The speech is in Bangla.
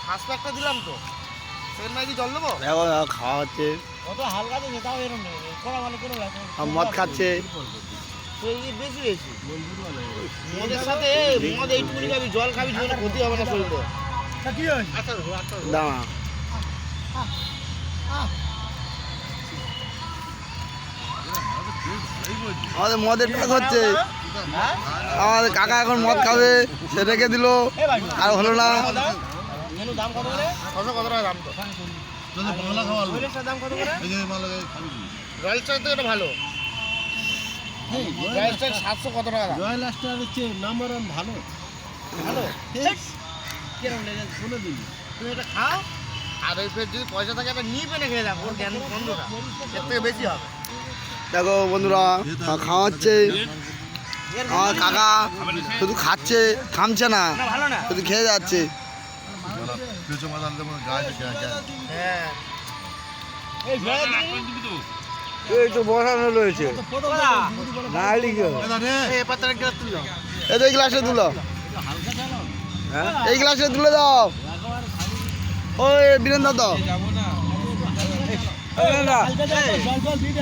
ফার্স্ট প্যাকটা দিলাম তো, সেকেন্ড প্যাকে জল দেবো? এখন খাওয়া হচ্ছে, কত হালকা তো তাও এরকম নেই, করা ভালো করে রাখো। আর মদ খাচ্ছে। তো এই বেশি বেশি মদের সাথে মদ এইটুকুনি খাবি, জল খাবি, জল ক্ষতি হবে না শরীরে। কি হয়? দাঁড়া, আমাদের মদের টাক হচ্ছে। আমাদের কাকা এখন মদ খাবে, সে রেখে দিল, আর হলো না। মেনু দাম কত করে? 600 কত টাকা দাম তো? যদি বাংলা খাওয়া রয়্যালের দাম কত করে? এই যে মালা খাবি রয়্যাল স্টার থেকে এটা ভালো। রয়্যাল স্টার 700 কত টাকা দাম? রয়্যাল স্টার হচ্ছে নাম্বার ওয়ান ভালো ভালো। কেরম লেগে শুনে দিন তুমি এটা খাও, আর ওই ফের যদি পয়সা থাকে একটা নিয়ে পেনে খেয়ে দেখো, ওর জ্ঞান বন্ধুটা এর থেকে বেশি হবে। দেখো বন্ধুরা, খাওয়া হচ্ছে। আমার কাকা শুধু খাচ্ছে, থামছে না, না ভালো না। শুধু খেয়ে যাচ্ছে। পেছো মাথা গায়ে হ্যাঁ এই এই তো বসানো রয়েছে, না হলে কি হবে? এই পাতার গ্লাস তুলো। এই তো এই গ্লাসে তুলো, এই গ্লাসে তুলে দাও। ওই বীরেন্দ্র দাও। জল দিয়ে